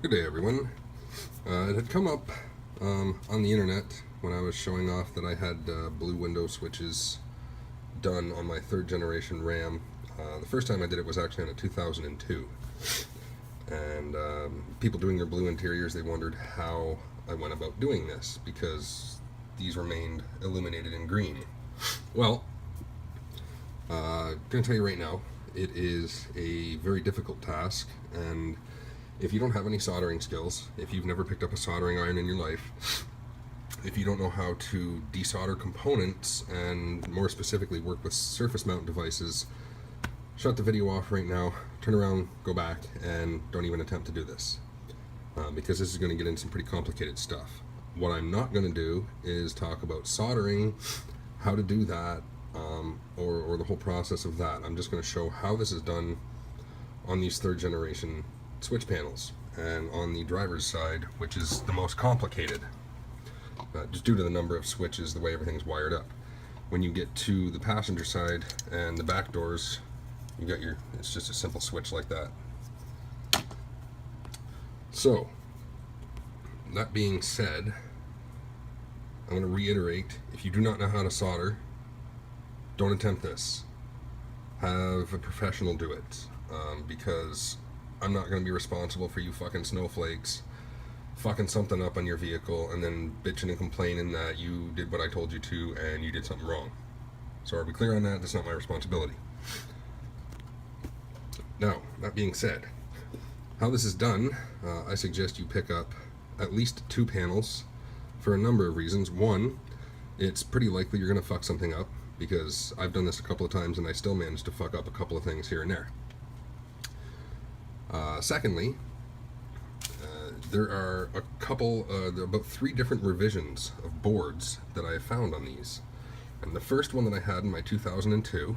Good day, everyone. It had come up on the internet when I was showing off that I had blue window switches done on my third generation RAM. The first time I did it was actually on a 2002. And people doing their blue interiors, they wondered how I went about doing this because these remained illuminated in green. Well, I'm going to tell you right now, it is a very difficult task, and if you don't have any soldering skills, if you've never picked up a soldering iron in your life, if you don't know how to desolder components and more specifically work with surface mount devices, shut the video off right now, turn around, go back, and don't even attempt to do this. Because this is going to get into some pretty complicated stuff. What I'm not going to do is talk about soldering, how to do that, or the whole process of that. I'm just going to show how this is done on these third generation switch panels, and on the driver's side, which is the most complicated, just due to the number of switches, the way everything's wired up. When you get to the passenger side and the back doors, you got it's just a simple switch like that. So, that being said, I'm going to reiterate, if you do not know how to solder, don't attempt this. Have a professional do it, because I'm not going to be responsible for you fucking snowflakes fucking something up on your vehicle and then bitching and complaining that you did what I told you to and you did something wrong. So are we clear on that? That's not my responsibility. Now, that being said, how this is done, I suggest you pick up at least 2 panels for a number of reasons. One, it's pretty likely you're going to fuck something up, because I've done this a couple of times and I still managed to fuck up a couple of things here and there. Secondly, there are about 3 different revisions of boards that I have found on these. And the first one that I had in my 2002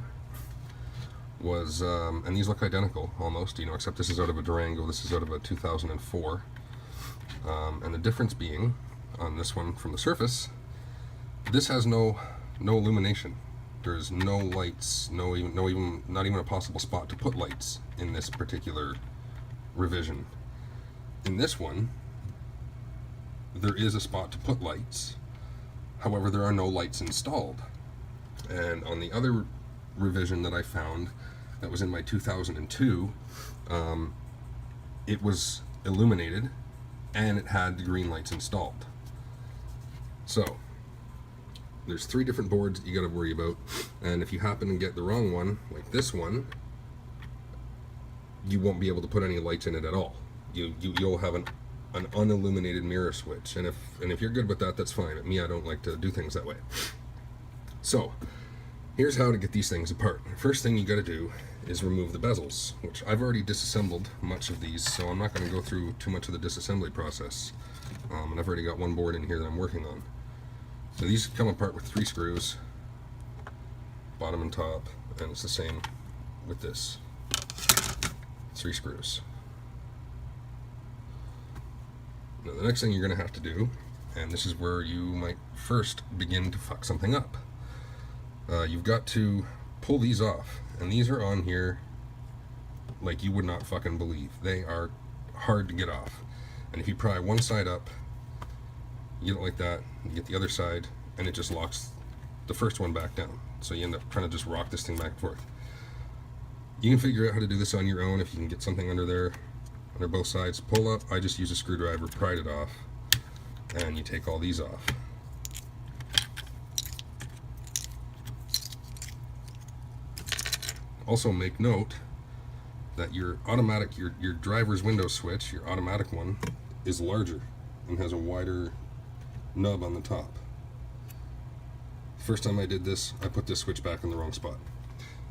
was, and these look identical almost, except this is out of a Durango, this is out of a 2004. And the difference being, on this one from the surface, this has no illumination. There's no lights, not even a possible spot to put lights in this particular revision. In this one, there is a spot to put lights. However, there are no lights installed. And on the other revision that I found, that was in my 2002, it was illuminated and it had the green lights installed. So, there's 3 different boards that you got to worry about, and if you happen to get the wrong one, like this one, you won't be able to put any lights in it at all. You'll have an unilluminated mirror switch, and if you're good with that, that's fine. At me, I don't like to do things that way. So, here's how to get these things apart. First thing you got to do is remove the bezels, which I've already disassembled much of these, so I'm not going to go through too much of the disassembly process. And I've already got one board in here that I'm working on. So these come apart with 3 screws, bottom and top, and it's the same with this. 3 screws. Now the next thing you're going to have to do, and this is where you might first begin to fuck something up, you've got to pull these off, and these are on here like you would not fucking believe. They are hard to get off, and if you pry one side up, you get it like that, you get the other side, and it just locks the first one back down. So you end up trying to just rock this thing back and forth. You can figure out how to do this on your own if you can get something under there, under both sides. Pull up, I just use a screwdriver, pried it off, and you take all these off. Also make note that your driver's window switch, your automatic one, is larger and has a wider nub on the top. First time I did this, I put this switch back in the wrong spot.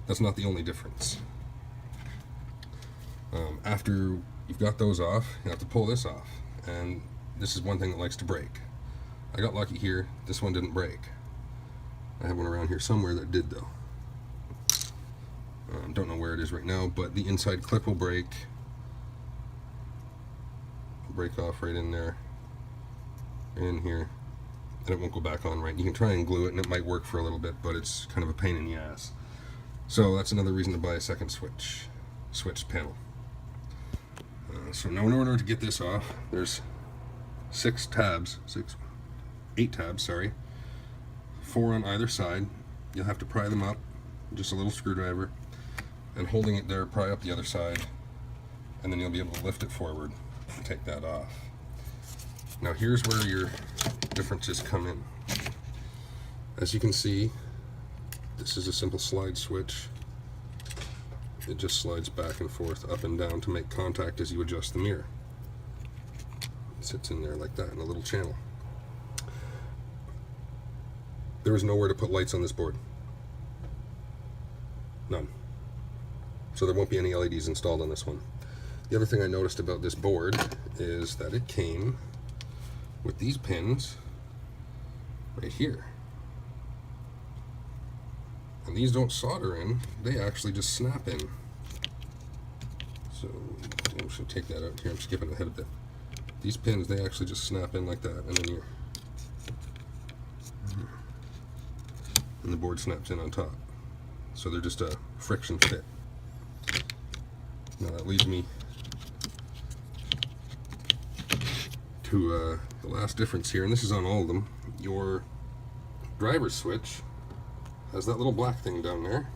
That's not the only difference. After you've got those off, you have to pull this off, and this is one thing that likes to break. I got lucky here, this one didn't break. I have one around here somewhere that did though. Don't know where it is right now, but the inside clip will break off right in there, in here, and it won't go back on right. You can try and glue it and it might work for a little bit, but it's kind of a pain in the ass. So that's another reason to buy a second switch panel. So now in order to get this off, there's 8 tabs, sorry. 4 on either side. You'll have to pry them up, just a little screwdriver, and holding it there, pry up the other side, and then you'll be able to lift it forward and take that off. Now here's where your differences come in. As you can see, this is a simple slide switch. It just slides back and forth, up and down to make contact as you adjust the mirror. It sits in there like that in a little channel. There is nowhere to put lights on this board. None. So there won't be any LEDs installed on this one. The other thing I noticed about this board is that it came with these pins right here. And these don't solder in, they actually just snap in. So I should take that out here, I'm skipping ahead a bit. These pins, they actually just snap in like that, and then and the board snaps in on top. So they're just a friction fit. Now that leads me to the last difference here, and this is on all of them. Your driver's switch has that little black thing down there,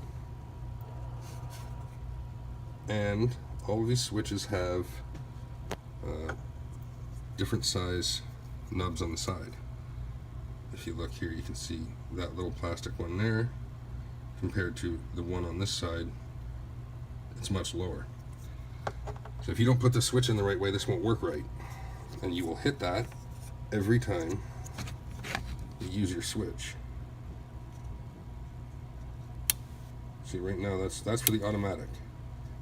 and all of these switches have different size nubs on the side. If you look here, you can see that little plastic one there compared to the one on this side. It's much lower. So if you don't put the switch in the right way, this won't work right, and you will hit that every time you use your switch. See, right now that's for the automatic.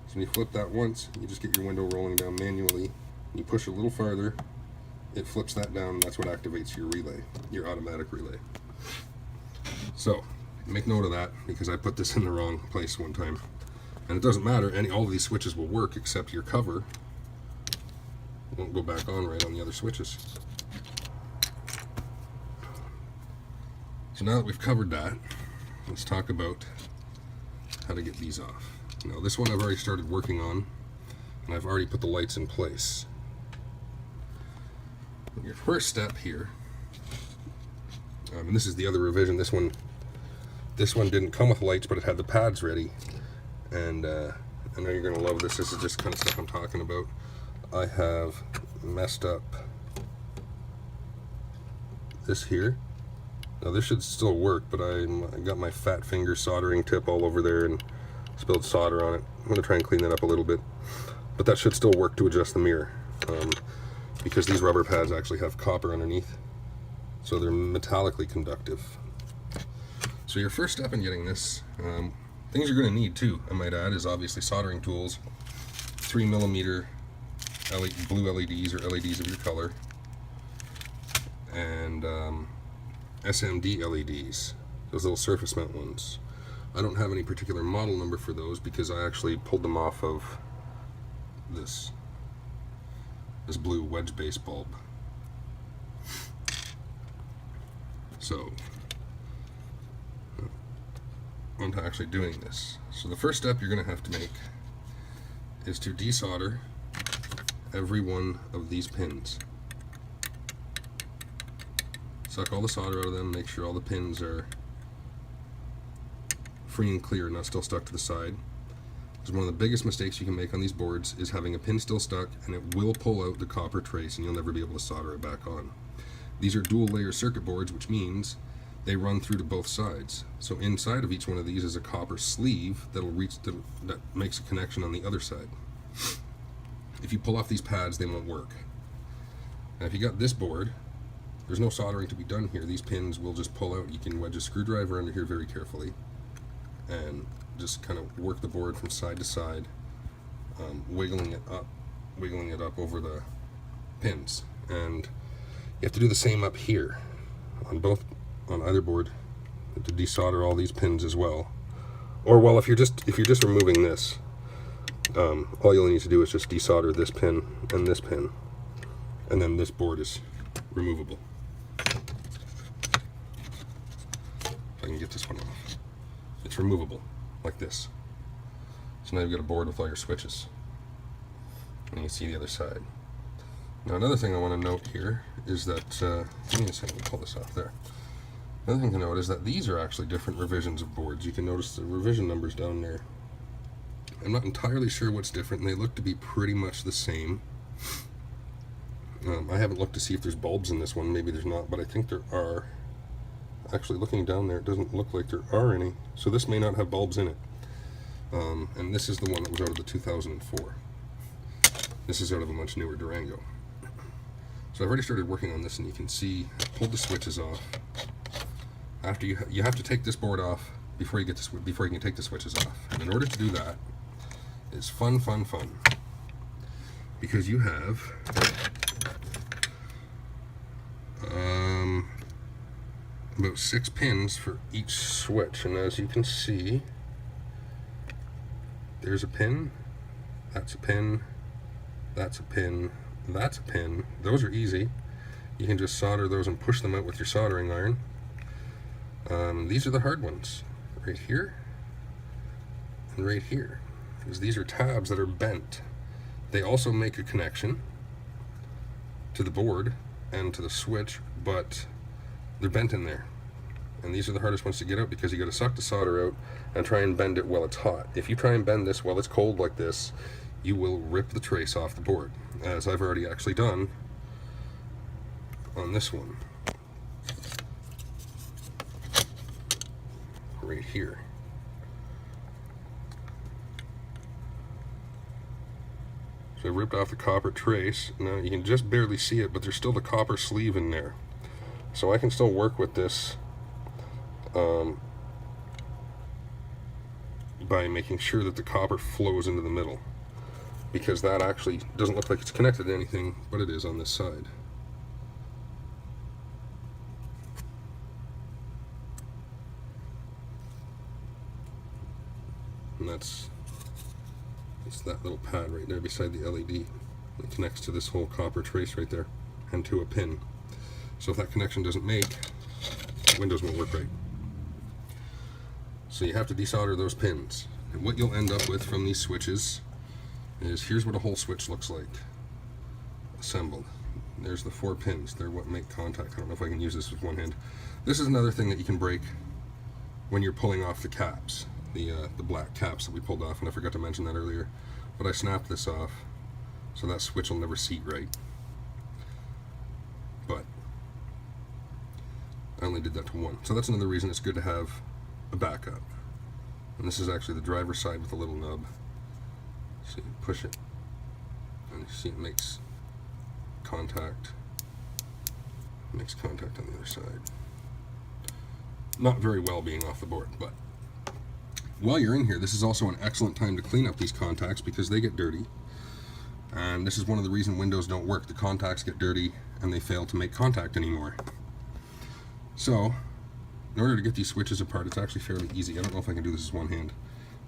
So when you flip that once, you just get your window rolling down manually. You push a little farther, it flips that down, and that's what activates your relay, your automatic relay. So make note of that, because I put this in the wrong place one time. And it doesn't matter, all of these switches will work except your cover won't go back on right on the other switches. So now that we've covered that, let's talk about how to get these off. Now this one I've already started working on, and I've already put the lights in place. Your first step here, and this is the other revision, this one didn't come with lights, but it had the pads ready, and I know you're going to love this. This is just the kind of stuff I'm talking about. I have messed up this here. Now this should still work, but I got my fat finger soldering tip all over there and spilled solder on it. I'm going to try and clean that up a little bit, but that should still work to adjust the mirror, because these rubber pads actually have copper underneath, so they're metallically conductive. So your first step in getting this, things you're going to need too, I might add, is obviously soldering tools, 3mm blue LEDs or LEDs of your color, and SMD LEDs, those little surface mount ones. I don't have any particular model number for those because I actually pulled them off of this blue wedge base bulb. So on to actually doing this. So the first step you're going to have to make is to desolder every one of these pins. Suck all the solder out of them, make sure all the pins are free and clear, not still stuck to the side. Because one of the biggest mistakes you can make on these boards is having a pin still stuck, and it will pull out the copper trace and you'll never be able to solder it back on. These are dual layer circuit boards, which means they run through to both sides. So inside of each one of these is a copper sleeve that makes a connection on the other side. If you pull off these pads, they won't work. Now if you got this board, there's no soldering to be done here. These pins will just pull out. You can wedge a screwdriver under here very carefully and just kind of work the board from side to side, wiggling it up over the pins. And you have to do the same up here on either board, to desolder all these pins as well. Or well, if you're just removing this, all you'll need to do is just desolder this pin, and then this board is removable. If I can get this one off, it's removable like this. So now you've got a board with all your switches. and you see the other side. Now another thing I want to note here is that, give me a second to pull this off there. Another thing to note is that these are actually different revisions of boards. You can notice the revision numbers down there. I'm not entirely sure what's different, and they look to be pretty much the same. I haven't looked to see if there's bulbs in this one. Maybe there's not, but I think there are. Actually, looking down there, it doesn't look like there are any. So this may not have bulbs in it. And this is the one that was out of the 2004. This is out of a much newer Durango. So I've already started working on this, and you can see, pulled the switches off. After you have to take this board off before you can take the switches off. And in order to do that, it's fun, because you have about 6 pins for each switch, and as you can see, there's a pin, that's a pin, that's a pin, that's a pin. Those are easy. You can just solder those and push them out with your soldering iron. These are the hard ones, right here and right here, because these are tabs that are bent. They also make a connection to the board and to the switch, but they're bent in there. And these are the hardest ones to get out, because you got to suck the solder out and try and bend it while it's hot. If you try and bend this while it's cold like this, you will rip the trace off the board, as I've already actually done on this one right here. So I ripped off the copper trace. Now you can just barely see it, but there's still the copper sleeve in there. So I can still work with this by making sure that the copper flows into the middle, because that actually doesn't look like it's connected to anything, but it is on this side. And it's that little pad right there beside the LED. It connects to this whole copper trace right there and to a pin. So if that connection doesn't make, Windows won't work right. So you have to desolder those pins. And what you'll end up with from these switches is, here's what a whole switch looks like assembled. There's the 4 pins. They're what make contact. I don't know if I can use this with one hand. This is another thing that you can break when you're pulling off the caps, the black caps that we pulled off, and I forgot to mention that earlier. But I snapped this off, so that switch will never seat right. But I only did that to one. So that's another reason it's good to have a backup. And this is actually the driver's side with a little nub. So you push it, and you see it makes contact. It makes contact on the other side. Not very well being off the board, but while you're in here, this is also an excellent time to clean up these contacts, because they get dirty. And this is one of the reasons Windows don't work. The contacts get dirty and they fail to make contact anymore. So in order to get these switches apart, it's actually fairly easy. I don't know if I can do this with one hand,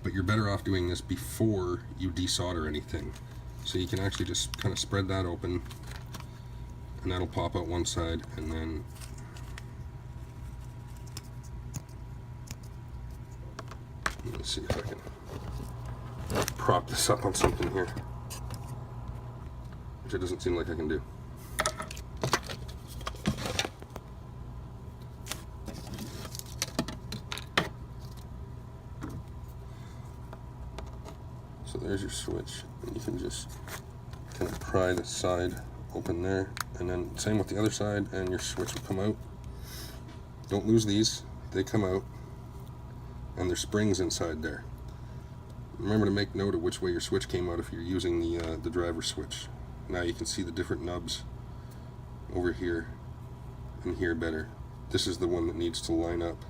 but you're better off doing this before you desolder anything. So you can actually just kind of spread that open, and that'll pop out one side, and then let's see if I can prop this up on something here, which it doesn't seem like I can do. So there's your switch, and you can just kind of pry the side open there, and then same with the other side, and your switch will come out. Don't lose these, they come out, and there's springs inside there. Remember to make note of which way your switch came out if you're using the driver switch. Now you can see the different nubs over here and here better. This is the one that needs to line up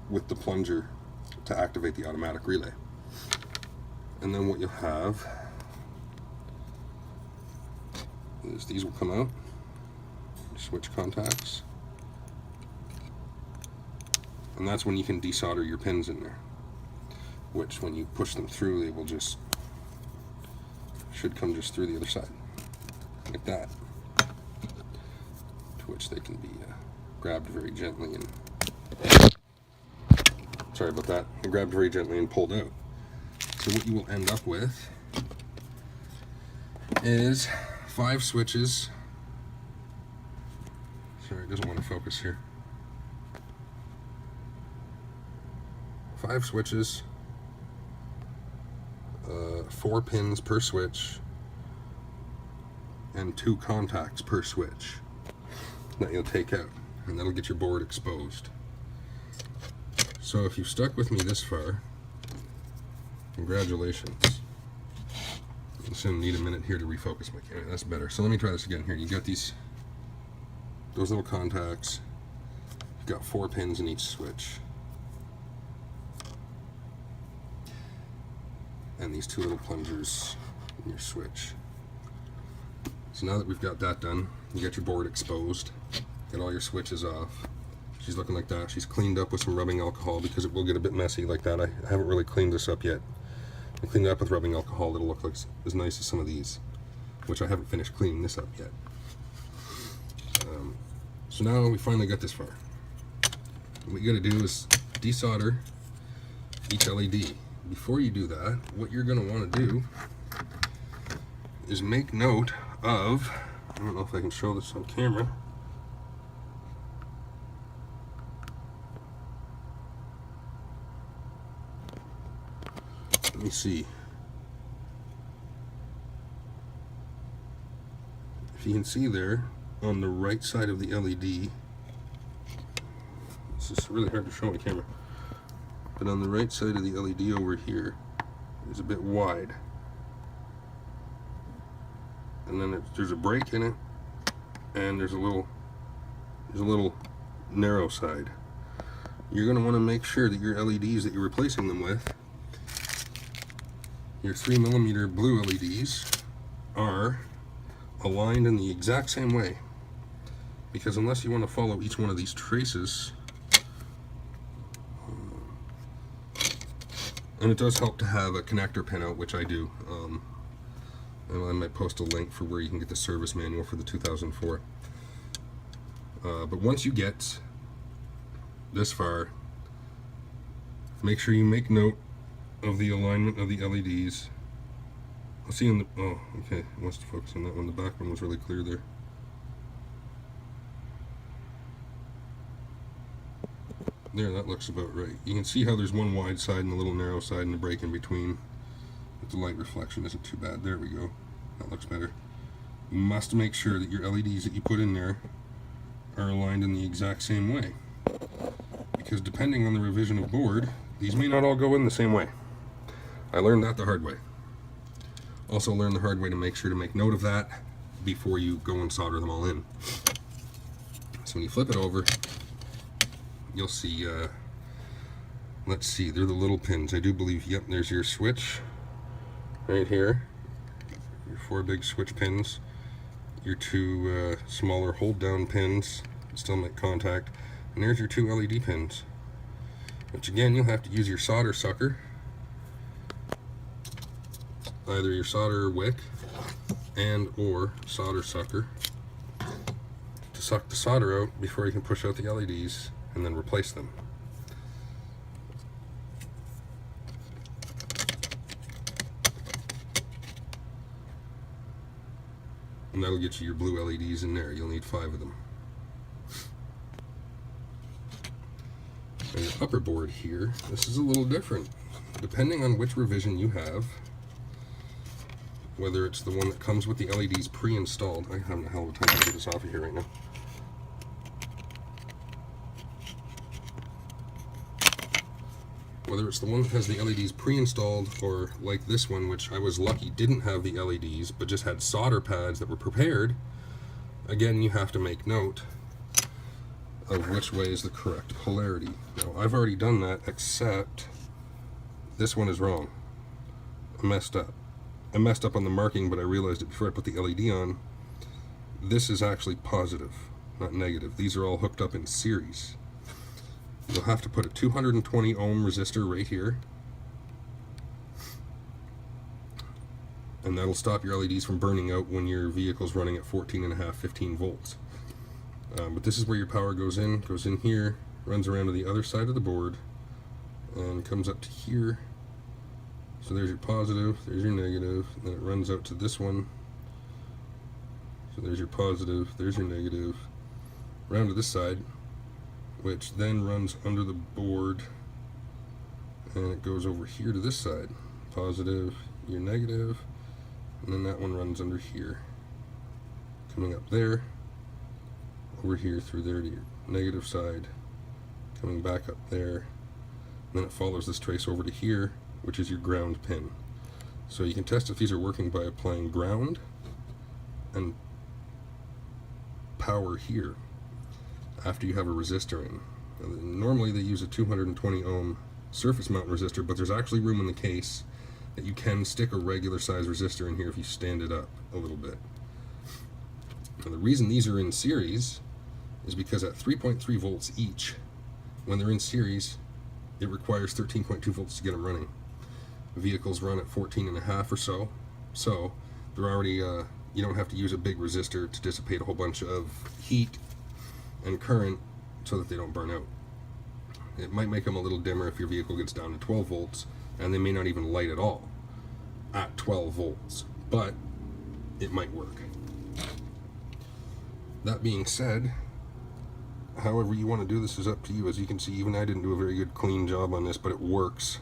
with the plunger to activate the automatic relay. And then what you'll have is these will come out, switch contacts, and that's when you can desolder your pins in there, which when you push them through, they will just should come just through the other side like that, to which they can be grabbed very gently and sorry about that, and grabbed very gently and pulled out. So what you will end up with is 5 switches. Sorry, it doesn't want to focus here. 5 switches, 4 pins per switch, and 2 contacts per switch that you'll take out, and that'll get your board exposed. So if you've stuck with me this far, congratulations. I'm just going to need a minute here to refocus my camera. That's better. So let me try this again here. You got those little contacts. You've got 4 pins in each switch. And these 2 little plungers in your switch. So now that we've got that done, you get your board exposed, get all your switches off. She's looking like that. She's cleaned up with some rubbing alcohol because it will get a bit messy like that. I haven't really cleaned this up yet. I cleaned it up with rubbing alcohol. It'll look like as nice as some of these, which I haven't finished cleaning this up yet. So now we finally got this far. What you got to do is desolder each LED. Before you do that, what you're going to want to do is make note of, I don't know if I can show this on camera. Let me see. If you can see there on the right side of the LED, this is really hard to show on camera, but on the right side of the LED over here is a bit wide, and then there's a break in it, and there's a little narrow side. You're going to want to make sure that your LEDs that you're replacing them with, your 3mm blue LEDs, are aligned in the exact same way, because unless you want to follow each one of these traces, and it does help to have a connector pinout, which I do, and I might post a link for where you can get the service manual for the 2004. But once you get this far, make sure you make note of the alignment of the LEDs. I'll see in the, oh, okay, it wants to focus on that one. The back one was really clear there. There, that looks about right. You can see how there's one wide side and a little narrow side and a break in between. But the light reflection isn't too bad. There we go. That looks better. You must make sure that your LEDs that you put in there are aligned in the exact same way. Because depending on the revision of board, these may not all go in the same way. I learned that the hard way. Also learned the hard way to make sure to make note of that before you go and solder them all in. So when you flip it over, you'll see, let's see, they're the little pins. I do believe, yep, there's your switch right here. Your 4 big switch pins. Your 2 smaller hold down pins that still make contact. And there's your 2 LED pins. Which again, you'll have to use your solder sucker. Either your solder wick and or solder sucker to suck the solder out before you can push out the LEDs and then replace them. And that'll get you your blue LEDs in there. You'll need 5 of them. And your upper board here, this is a little different. Depending on which revision you have, whether it's the one that comes with the LEDs pre-installed, I'm having a hell of a time to get this off of here right now. Whether it's the one that has the LEDs pre-installed, or like this one, which I was lucky didn't have the LEDs, but just had solder pads that were prepared, again, you have to make note of which way is the correct polarity. Now, I've already done that, except this one is wrong. I messed up. I messed up on the marking, but I realized it before I put the LED on. This is actually positive, not negative. These are all hooked up in series. You'll have to put a 220 ohm resistor right here, and that'll stop your LEDs from burning out when your vehicle's running at 14.5, 15 volts. But this is where your power goes in here, runs around to the other side of the board, and comes up to here. So there's your positive, there's your negative, and then it runs out to this one, So there's your positive, there's your negative. Round to this side, which then runs under the board, and it goes over here to this side. Positive, your negative, and then that one runs under here, coming up there, over here through there to your negative side, coming back up there, and then it follows this trace over to here, which is your ground pin. So you can test if these are working by applying ground and power here after you have a resistor in. Normally they use a 220 ohm surface mount resistor, but there's actually room in the case that you can stick a regular size resistor in here if you stand it up a little bit. Now the reason these are in series is because at 3.3 volts each, when they're in series, it requires 13.2 volts to get them running. Vehicles run at 14.5 or so, so they're already, you don't have to use a big resistor to dissipate a whole bunch of heat and current so that they don't burn out. It might make them a little dimmer if your vehicle gets down to 12 volts, and they may not even light at all at 12 volts, but it might work. That being said, however you want to do this is up to you. As you can see, even I didn't do a very good clean job on this, but it works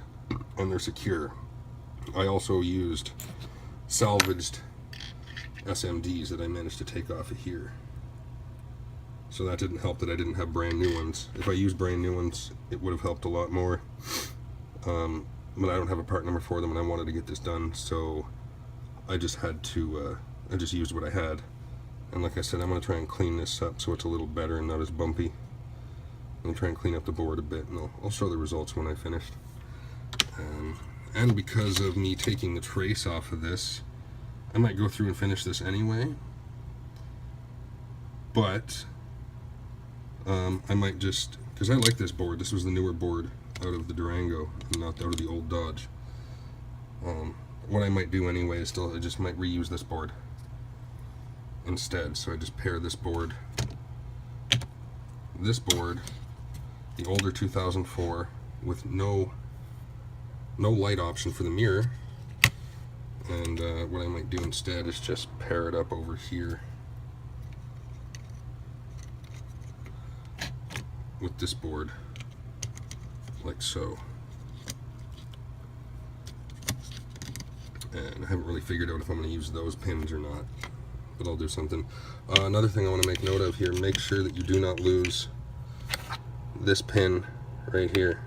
and they're secure. I also used salvaged SMDs that I managed to take off of here. So that didn't help that I didn't have brand new ones. If I used brand new ones, it would have helped a lot more. But I don't have a part number for them, and I wanted to get this done, so I just had to, I just used what I had. And like I said, I'm going to try and clean this up so it's a little better and not as bumpy. I'm going to try and clean up the board a bit, and I'll show the results when I finished. And because of me taking the trace off of this, I might go through and finish this anyway. But I might just, because I like this board. This was the newer board out of the Durango, not out of the old Dodge. What I might do anyway is I just might reuse this board instead. So I just pair this board, the older 2004, with no light option for the mirror. And what I might do instead is just pair it up over here with this board, like so. And I haven't really figured out if I'm going to use those pins or not, but I'll do something. Another thing I want to make note of here, make sure that you do not lose this pin right here,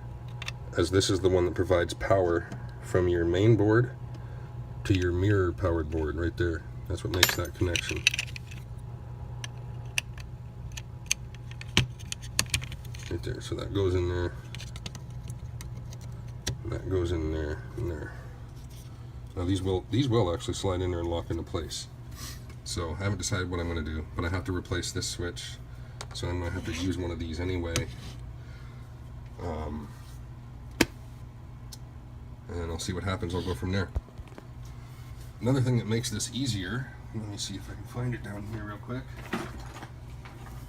as this is the one that provides power from your main board to your mirror powered board right there. That's what makes that connection. Right there, so that goes in there, and that goes in there, and there. Now these will actually slide in there and lock into place. So I haven't decided what I'm going to do, but I have to replace this switch, so I'm going to have to use one of these anyway. And I'll see what happens. I'll go from there. Another thing that makes this easier, let me see if I can find it down here real quick,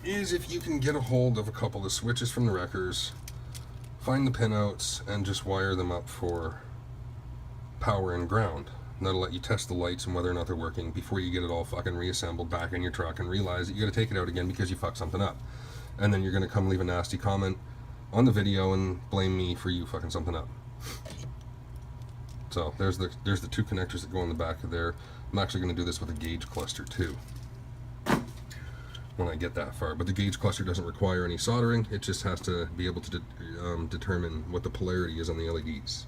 is if you can get a hold of a couple of switches from the wreckers, find the pinouts, and just wire them up for power and ground. And that'll let you test the lights and whether or not they're working before you get it all fucking reassembled back in your truck and realize that you gotta take it out again because you fucked something up. And then you're gonna come leave a nasty comment on the video and blame me for you fucking something up. So there's the two connectors that go in the back of there. I'm actually gonna do this with a gauge cluster too, when I get that far. But the gauge cluster doesn't require any soldering. It just has to be able to determine what the polarity is on the LEDs.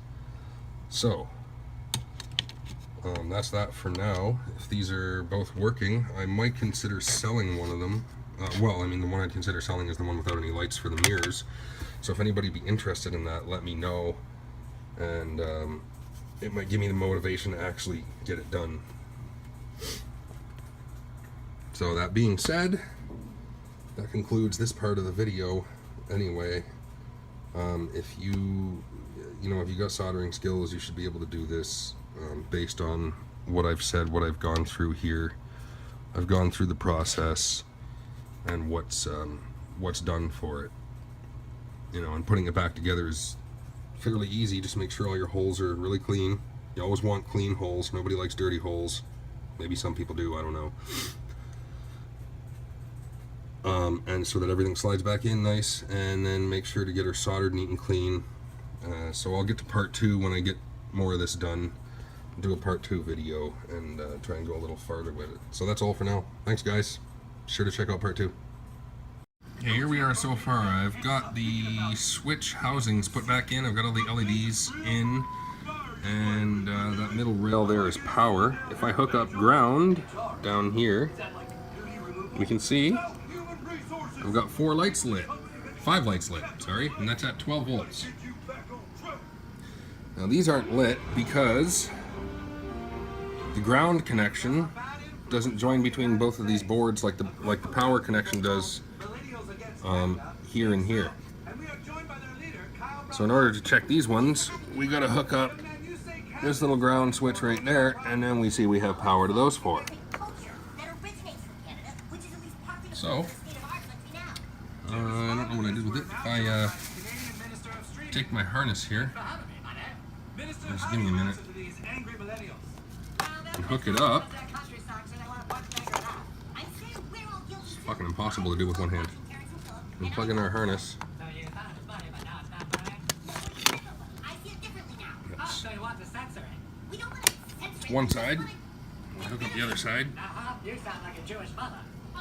So that's that for now. If these are both working, I might consider selling one of them. Well, I mean, the one I'd consider selling is the one without any lights for the mirrors. So if anybody be interested in that, let me know, and it might give me the motivation to actually get it done. So that being said, that concludes this part of the video anyway. If you got soldering skills, you should be able to do this based on what I've said, what I've gone through here. I've gone through the process and what's done for it. And putting it back together is fairly easy. Just make sure all your holes are really clean. You always want clean holes. Nobody likes dirty holes. Maybe some people do, I don't know. and so that everything slides back in nice, and then make sure to get her soldered neat and clean. So I'll get to part 2 when I get more of this done. Do a part 2 video and try and go a little farther with it. So that's all for now. Thanks, guys. Be sure to check out part 2. Okay, here we are so far. I've got the switch housings put back in. I've got all the LEDs in, and that middle rail there is power. If I hook up ground down here, we can see I've got 5 lights lit, sorry, and that's at 12 volts. Now these aren't lit because the ground connection doesn't join between both of these boards like the power connection does here and here. So in order to check these ones, we got to hook up this little ground switch right there, and then we see we have power to those 4. So I don't know what I did with it. If I take my harness here, just give me a minute, and hook it up. It's fucking impossible to do with one hand. And plug in our harness. That's one side. We'll hook up the other side.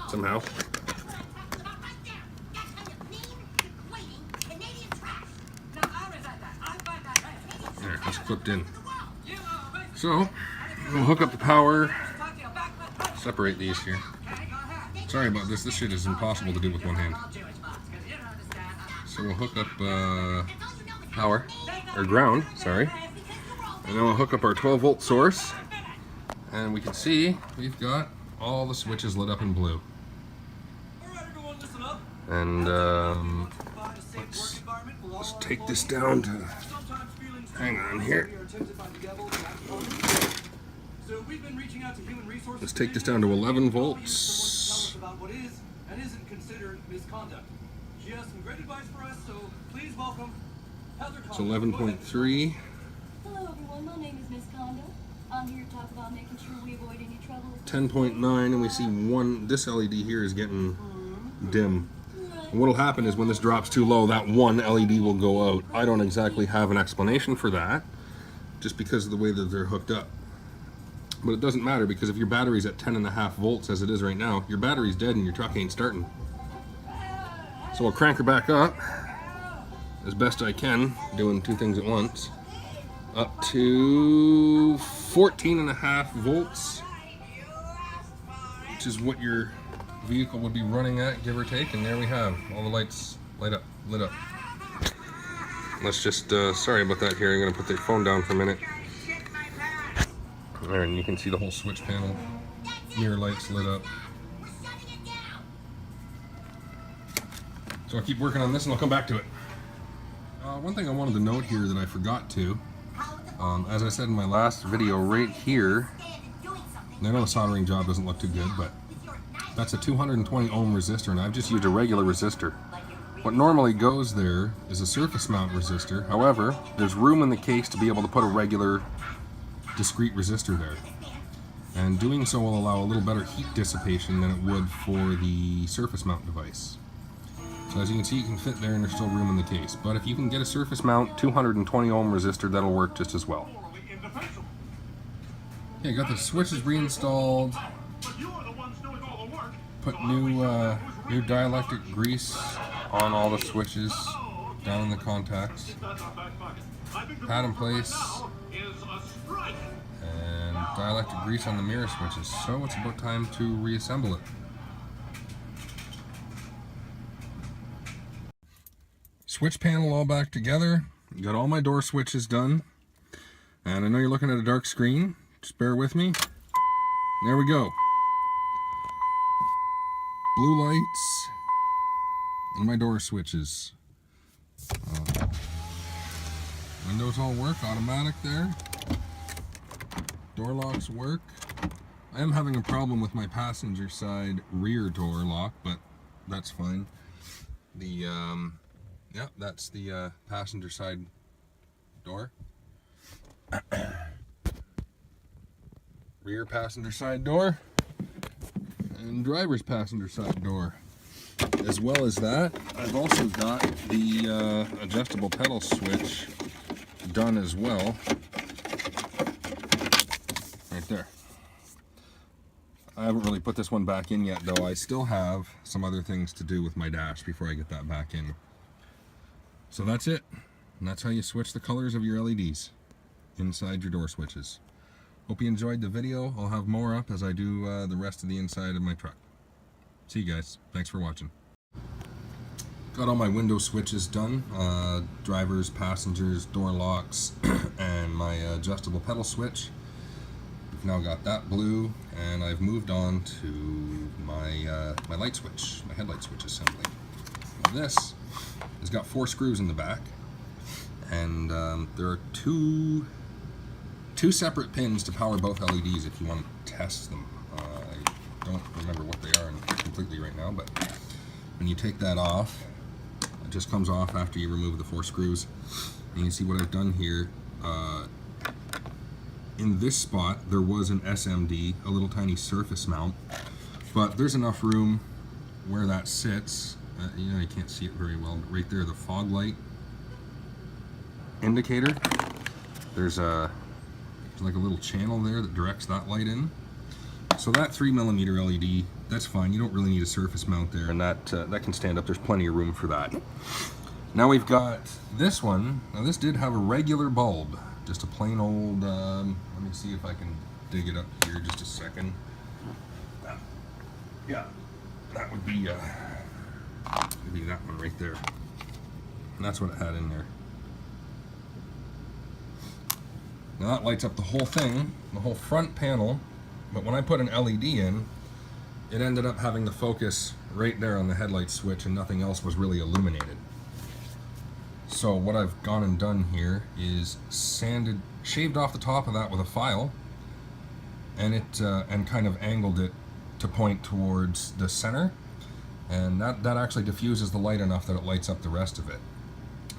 Somehow. There, it's clipped in. So, we'll hook up the power. Separate these here. Sorry about this. This shit is impossible to do with one hand. So we'll hook up power, or ground, sorry. And then we'll hook up our 12 volt source. And we can see we've got all the switches lit up in blue. And let's take this down to, hang on here. Let's take this down to 11 volts. It's 11.3. Hello everyone, my name is Miss Kondo. I'm here to talk about making sure we avoid any trouble. 10.9, and we see this LED here is getting dim. And what'll happen is when this drops too low, that one LED will go out. I don't exactly have an explanation for that, just because of the way that they're hooked up. But it doesn't matter, because if your battery's at 10.5 volts as it is right now, your battery's dead and your truck ain't starting. So I'll crank her back up as best I can, doing 2 things at once, up to 14.5 volts, which is what your vehicle would be running at, give or take. And there we have all the lights lit up. Let's just sorry about that here. I'm going to put the phone down for a minute. There, and you can see the whole switch panel, mirror lights lit up. So I'll keep working on this and I'll come back to it. One thing I wanted to note here that I forgot to, as I said in my last video right here, and I know the soldering job doesn't look too good, but that's a 220 ohm resistor, and I've just used a regular resistor. What normally goes there is a surface mount resistor. However, there's room in the case to be able to put a regular discrete resistor there. And doing so will allow a little better heat dissipation than it would for the surface mount device. So as you can see, you can fit there and there's still room in the case. But if you can get a surface mount 220 ohm resistor, that'll work just as well. Okay, got the switches reinstalled. Put new dielectric grease on all the switches down in the contacts. Pad in place. And dielectric grease on the mirror switches. So it's about time to reassemble it. Switch panel all back together. Got all my door switches done. And I know you're looking at a dark screen. Just bear with me. There we go. Blue lights and my door switches. Windows all work, automatic there. Door locks work. I am having a problem with my passenger side rear door lock, but that's fine. Yeah, that's the passenger side door. Rear passenger side door and driver's passenger side door. as well as that, I've also got the adjustable pedal switch done as well. Right there. I haven't really put this one back in yet though. I still have some other things to do with my dash before I get that back in. So that's it. And that's how you switch the colors of your LEDs inside your door switches. Hope you enjoyed the video. I'll have more up as I do the rest of the inside of my truck. See you guys. Thanks for watching. Got all my window switches done. Drivers, passengers, door locks, and my adjustable pedal switch. We've now got that blue, and I've moved on to my my light switch, my headlight switch assembly. Now this has got 4 screws in the back, and there are two separate pins to power both LEDs if you want to test them. I don't remember what they are completely right now, but when you take that off, it just comes off after you remove the 4 screws. And you can see what I've done here. In this spot, there was an SMD, a little tiny surface mount, but there's enough room where that sits. You know, you can't see it very well, but right there, the fog light indicator, there's like a little channel there that directs that light in. So that 3mm LED, that's fine. You don't really need a surface mount there, and that can stand up. There's plenty of room for that. Now we've got this one. Now this did have a regular bulb, just a plain old, let me see if I can dig it up here just a second. Yeah, that would be that one right there. And that's what it had in there. Now that lights up the whole thing, the whole front panel, but when I put an LED in, it ended up having the focus right there on the headlight switch and nothing else was really illuminated. So what I've gone and done here is shaved off the top of that with a file, and and kind of angled it to point towards the center, and that actually diffuses the light enough that it lights up the rest of it.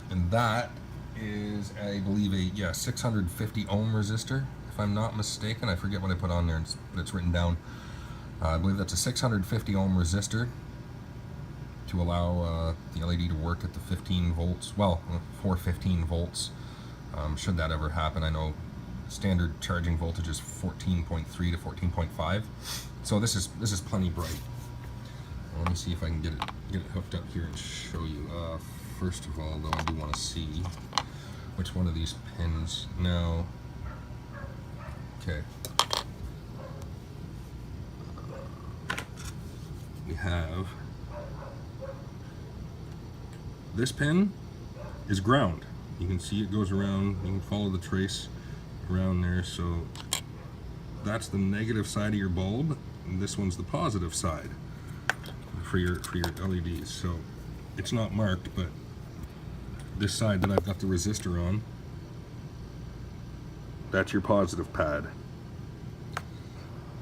And that is, I believe, a 650 ohm resistor, if I'm not mistaken. I forget what I put on there, but it's written down. I believe that's a 650 ohm resistor to allow the LED to work at the 15 volts, well, 415 volts, should that ever happen. I know standard charging voltage is 14.3 to 14.5, so this is plenty bright. Well, let me see if I can get it hooked up here and show you. First of all, though, I do want to see which one of these pins. Now, okay, we have this pin is ground. You can see it goes around, you can follow the trace around there, so that's the negative side of your bulb, and this one's the positive side for your LEDs. So it's not marked, but this side that I've got the resistor on, that's your positive pad.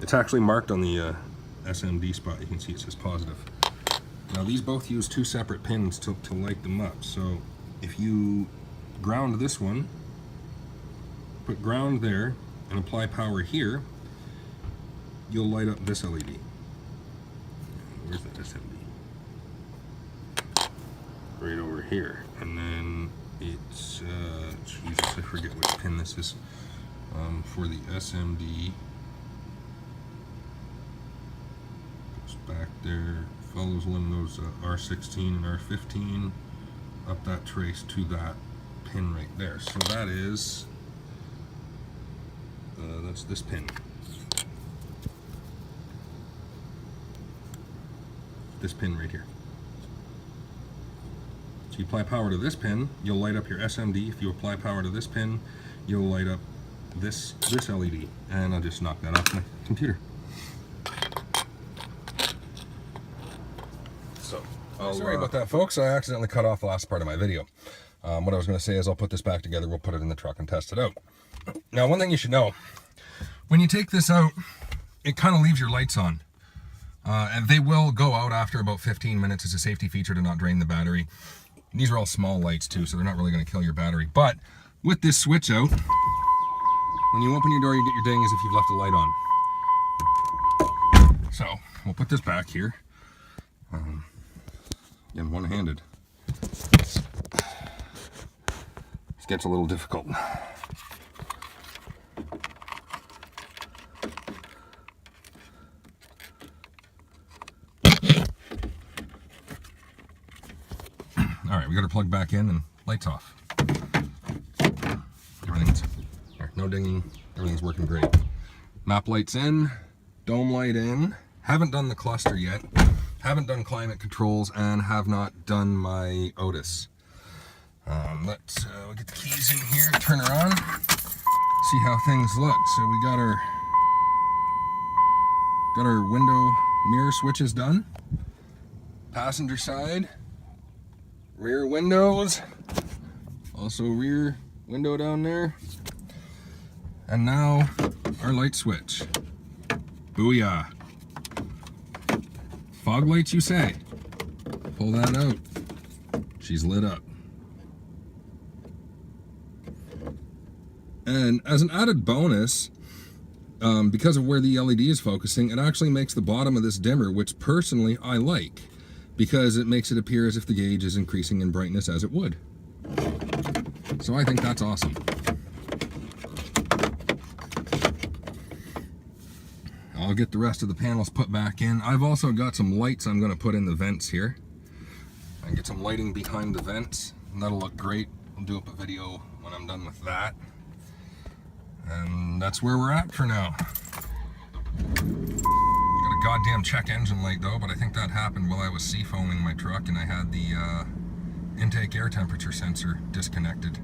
It's actually marked on the SMD spot. You can see it says positive. Now these both use 2 separate pins to light them up. So if you ground this one, put ground there, and apply power here, you'll light up this LED. Where's that SMD? Right over here. And then it's, Jesus, I forget which pin this is. For the SMD, goes back there, follows one of those R16 and R15 up that trace to that pin right there. So that is, that's this pin. This pin right here. So you apply power to this pin, you'll light up your SMD. If you apply power to this pin, you'll light up this LED. And I'll just knock that off my computer. So, sorry about that, folks. I accidentally cut off the last part of my video. What I was going to say is I'll put this back together, we'll put it in the truck and test it out. Now, one thing you should know, when you take this out, it kind of leaves your lights on. And they will go out after about 15 minutes. It's a safety feature to not drain the battery. These are all small lights too, so they're not really going to kill your battery. But with this switch out, when you open your door, you get your ding as if you've left a light on. So we'll put this back here. Again, one-handed. This gets a little difficult. Alright, we got our plug back in and lights off. Everything's, no dinging, everything's working great. Map lights in, dome light in. Haven't done the cluster yet. Haven't done climate controls and have not done my Otis. Let's get the keys in here, turn her on, see how things look. So we got our window mirror switches done. Passenger side, rear windows, also rear window down there. And now our light switch. Booyah. Fog lights, you say? Pull that out. She's lit up. And as an added bonus, because of where the LED is focusing, it actually makes the bottom of this dimmer, which personally I like, because it makes it appear as if the gauge is increasing in brightness as it would. So I think that's awesome. I'll get the rest of the panels put back in. I've also got some lights I'm going to put in the vents here. I get some lighting behind the vents, and that'll look great. I'll do up a video when I'm done with that. And that's where we're at for now. Got a goddamn check engine light though, but I think that happened while I was seafoaming my truck and I had the intake air temperature sensor disconnected.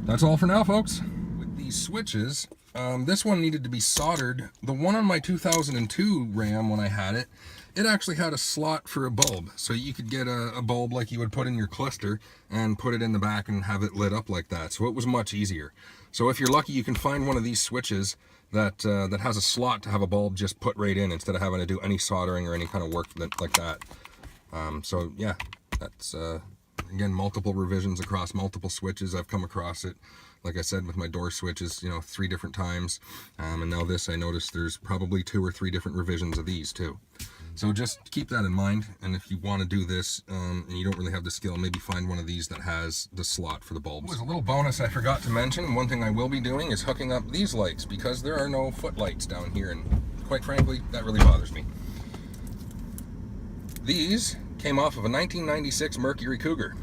That's all for now, folks. With these switches, this one needed to be soldered. The one on my 2002 Ram, when I had it, it actually had a slot for a bulb. So you could get a bulb like you would put in your cluster and put it in the back and have it lit up like that. So it was much easier. So if you're lucky, you can find one of these switches that has a slot to have a bulb just put right in instead of having to do any soldering or any kind of work like that. So yeah, that's... again, multiple revisions across multiple switches. I've come across it, like I said, with my door switches, 3 different times. And now this, I noticed there's probably 2 or 3 different revisions of these too. So just keep that in mind. And if you want to do this and you don't really have the skill, maybe find one of these that has the slot for the bulbs. There's a little bonus I forgot to mention. One thing I will be doing is hooking up these lights because there are no footlights down here. And quite frankly, that really bothers me. These came off of a 1996 Mercury Cougar.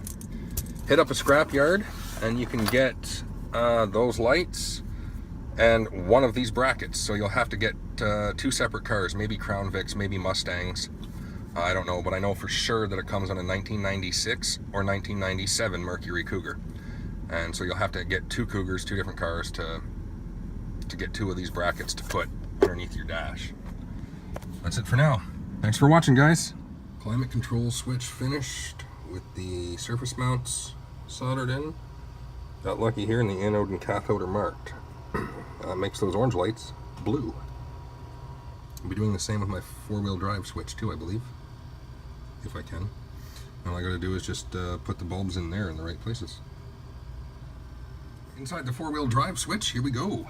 Hit up a scrapyard and you can get those lights and one of these brackets. So you'll have to get 2 separate cars, maybe Crown Vics, maybe Mustangs. I don't know, but I know for sure that it comes on a 1996 or 1997 Mercury Cougar. And so you'll have to get 2 Cougars, 2 different cars to get 2 of these brackets to put underneath your dash. That's it for now. Thanks for watching, guys. Climate control switch finished with the surface mounts soldered in. Got lucky here and the anode and cathode are marked. Makes those orange lights blue. I'll be doing the same with my 4-wheel drive switch too, I believe. If I can. All I gotta do is just put the bulbs in there in the right places. Inside the 4-wheel drive switch, here we go.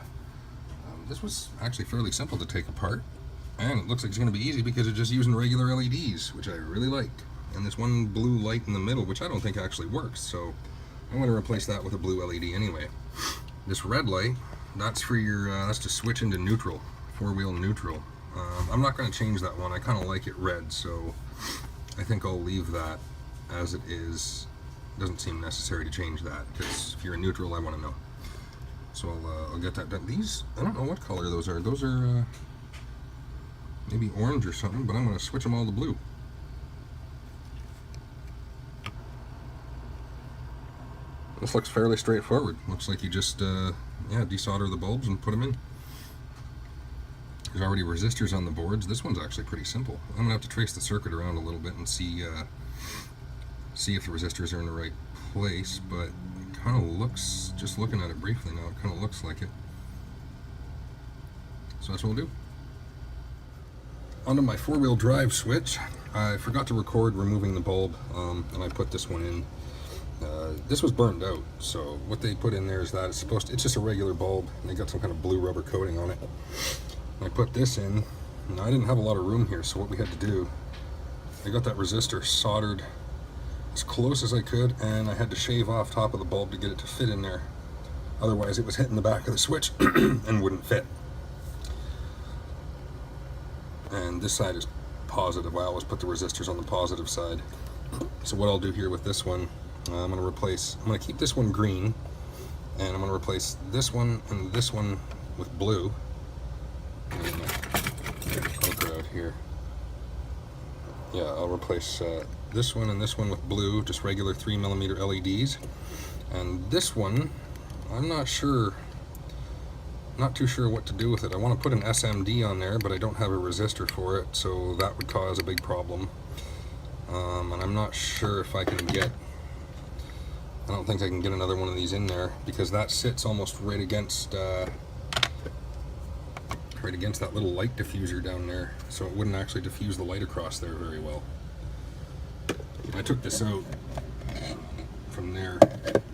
This was actually fairly simple to take apart. And it looks like it's going to be easy because it's just using regular LEDs, which I really like. And this one blue light in the middle, which I don't think actually works, so I'm going to replace that with a blue LED anyway. This red light, that's for your, that's to switch into neutral, 4-wheel neutral. I'm not going to change that one. I kind of like it red, so I think I'll leave that as it is. It doesn't seem necessary to change that because if you're in neutral, I want to know. So I'll get that done. These, I don't know what color those are. Those are maybe orange or something, but I'm going to switch them all to blue. This looks fairly straightforward. Looks like you just desolder the bulbs and put them in. There's already resistors on the boards. This one's actually pretty simple. I'm going to have to trace the circuit around a little bit and see if the resistors are in the right place, but it kind of looks, just looking at it briefly now, it kind of looks like it. So that's what we'll do. Onto my 4-wheel drive switch. I forgot to record removing the bulb, and I put this one in. This was burned out, so what they put in there is that it's just a regular bulb, and they got some kind of blue rubber coating on it. And I put this in, Now, I didn't have a lot of room here, so what we had to do, I got that resistor soldered as close as I could, and I had to shave off top of the bulb to get it to fit in there. Otherwise it was hitting the back of the switch and wouldn't fit. And this side is positive. I always put the resistors on the positive side. So what I'll do here with this one, I'm going to keep this one green, and I'm going to replace this one and this one with blue. Let me get my poker out here. Yeah, I'll replace this one and this one with blue, just regular 3mm LEDs. And this one, I'm not too sure what to do with it. I want to put an SMD on there, but I don't have a resistor for it, so that would cause a big problem. And I'm not sure if I don't think I can get another one of these in there, because that sits almost right against that little light diffuser down there, so it wouldn't actually diffuse the light across there very well. I took this out from there.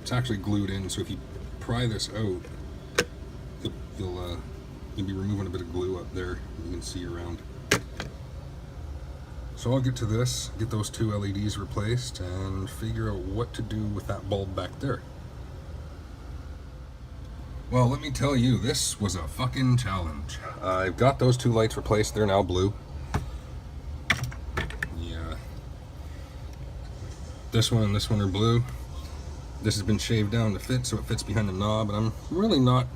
It's actually glued in, so if you pry this out, you'll be removing a bit of glue up there. You can see around. So I'll get to this, get those two LEDs replaced, and figure out what to do with that bulb back there. Well, let me tell you, this was a fucking challenge. I've got those two lights replaced. They're now blue. Yeah. This one and this one are blue. This has been shaved down to fit, so it fits behind the knob, and I'm really not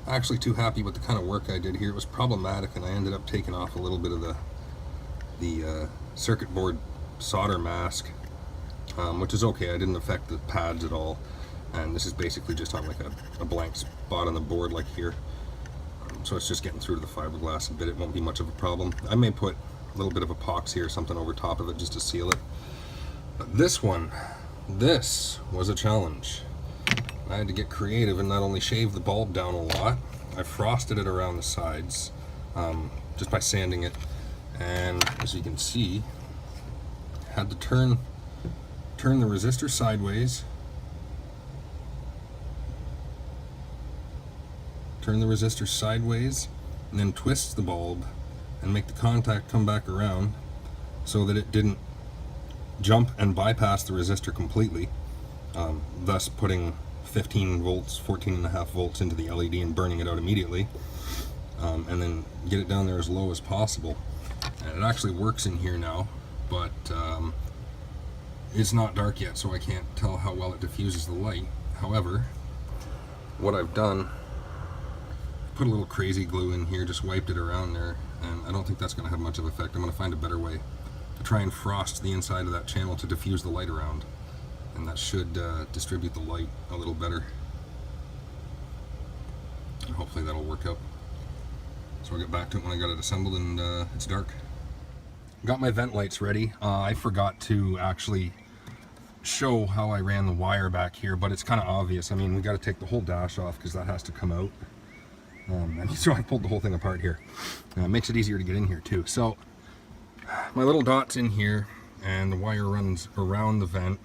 actually too happy with the kind of work I did here. It was problematic, and I ended up taking off a little bit of the circuit board solder mask, which is okay. I didn't affect the pads at all, and this is basically just on like a blank spot on the board like here, so it's just getting through to the fiberglass a bit. It won't be much of a problem. I may put a little bit of epoxy or something over top of it just to seal it. But this was a challenge. I had to get creative and not only shave the bulb down a lot, I frosted it around the sides just by sanding it, and as you can see, had to turn the resistor sideways, and then twist the bulb and make the contact come back around so that it didn't jump and bypass the resistor completely, thus putting 15 volts, 14.5 volts into the LED and burning it out immediately, and then get it down there as low as possible. And it actually works in here now, but it's not dark yet, so I can't tell how well it diffuses the light. However, what I've done, put a little crazy glue in here, just wiped it around there, and I don't think that's going to have much of an effect. I'm going to find a better way to try and frost the inside of that channel to diffuse the light around, and that should distribute the light a little better, and hopefully that'll work out. So I'll get back to it when I got it assembled and it's dark. Got my vent lights ready. I forgot to actually show how I ran the wire back here, but it's kind of obvious. I mean, we got to take the whole dash off because that has to come out. And so I pulled the whole thing apart here. It makes it easier to get in here too. So my little dot's in here, and the wire runs around the vent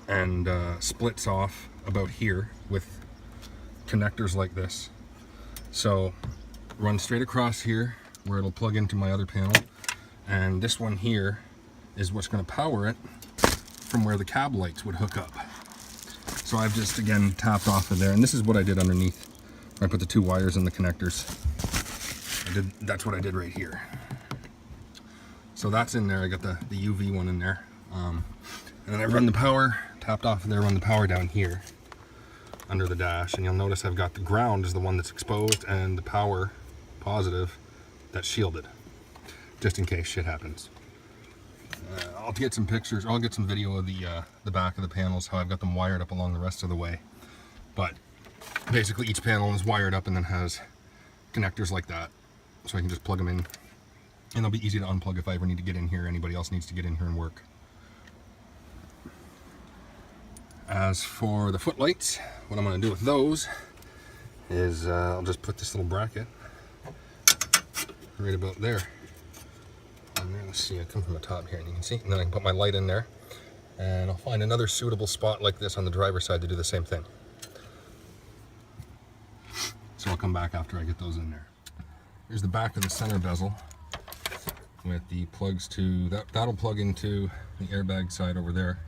and splits off about here with connectors like this. So run straight across here where it'll plug into my other panel, and this one here is what's going to power it from where the cab lights would hook up. So I've just again tapped off of there, and this is what I did underneath. I put the two wires in the connectors. That's what I did right here. So that's in there. I got the UV one in there, and then I run the power, tapped off of there, run the power down here under the dash, and you'll notice I've got the ground is the one that's exposed and the power positive that's shielded, just in case shit happens. I'll get some pictures, I'll get some video of the back of the panels, how I've got them wired up along the rest of the way. But basically each panel is wired up and then has connectors like that, so I can just plug them in, and they'll be easy to unplug if I ever need to get in here, anybody else needs to get in here and work. As for the footlights, what I'm going to do with those is I'll just put this little bracket right about there. And then, let's see, I come from the top here and you can see, and then I can put my light in there, and I'll find another suitable spot like this on the driver's side to do the same thing. So I'll come back after I get those in there. here's the back of the center bezel with the plugs to that'll plug into the airbag side over there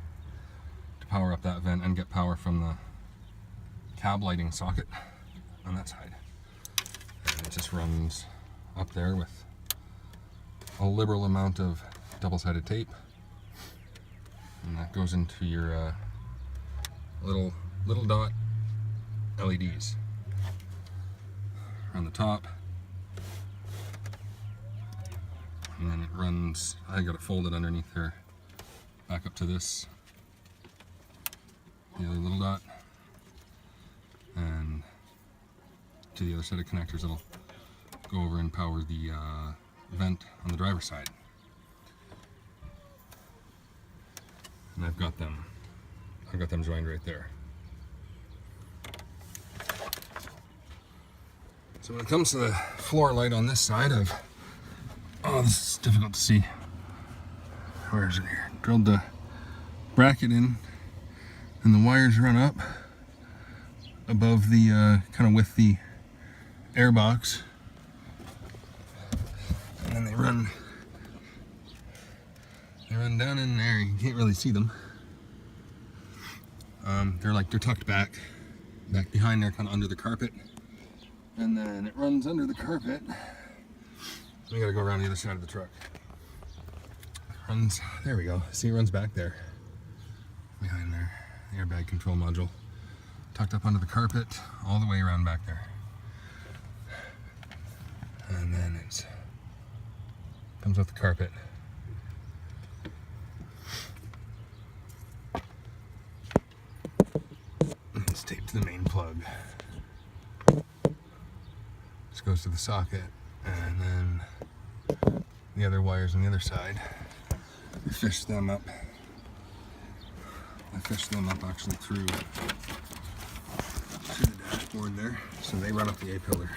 to power up that vent and get power from the cab lighting socket on that side. And it just runs up there with a liberal amount of double-sided tape, and that goes into your little dot LEDs on the top. And then it runs, I got it folded underneath here, back up to this, the other little dot, and to the other set of connectors that'll go over and power the vent on the driver's side. And I've got them joined right there. So when it comes to the floor light on this side, oh, this is difficult to see. Where is it here? Drilled the bracket in, and the wires run up above the, kind of with the air box. And then they run down in there. You can't really see them. They're tucked back behind there, kind of under the carpet. And then it runs under the carpet. We gotta go around the other side of the truck. There we go. See, it runs back there. Behind there. The airbag control module. Tucked up under the carpet, all the way around back there. And then it comes off the carpet. And it's taped to the main plug. Just goes to the socket, and then the other wires on the other side. I fished them up actually through to the dashboard there, so they run up the A-pillar.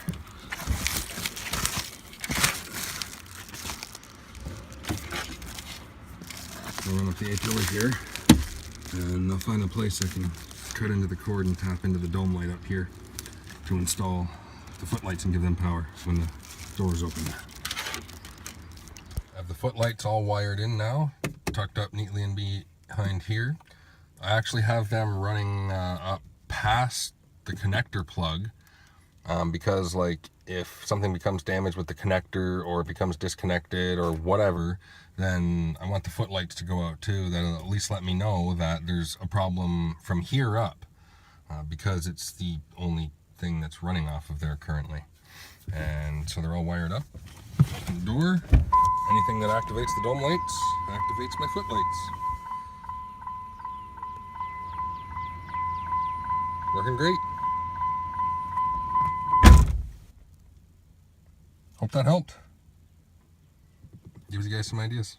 They'll run up the A-pillar here, and they'll find a place I can cut into the cord and tap into the dome light up here to install the footlights and give them power when the door is open. I have the footlights all wired in now, tucked up neatly in behind here. I actually have them running up past the connector plug because, like, if something becomes damaged with the connector or it becomes disconnected or whatever, then I want the footlights to go out too. That'll at least let me know that there's a problem from here up because it's the only thing that's running off of there currently. And so they're all wired up. Open the door. Anything that activates the dome lights activates my footlights. Working great. Hope that helped. Gives you guys some ideas.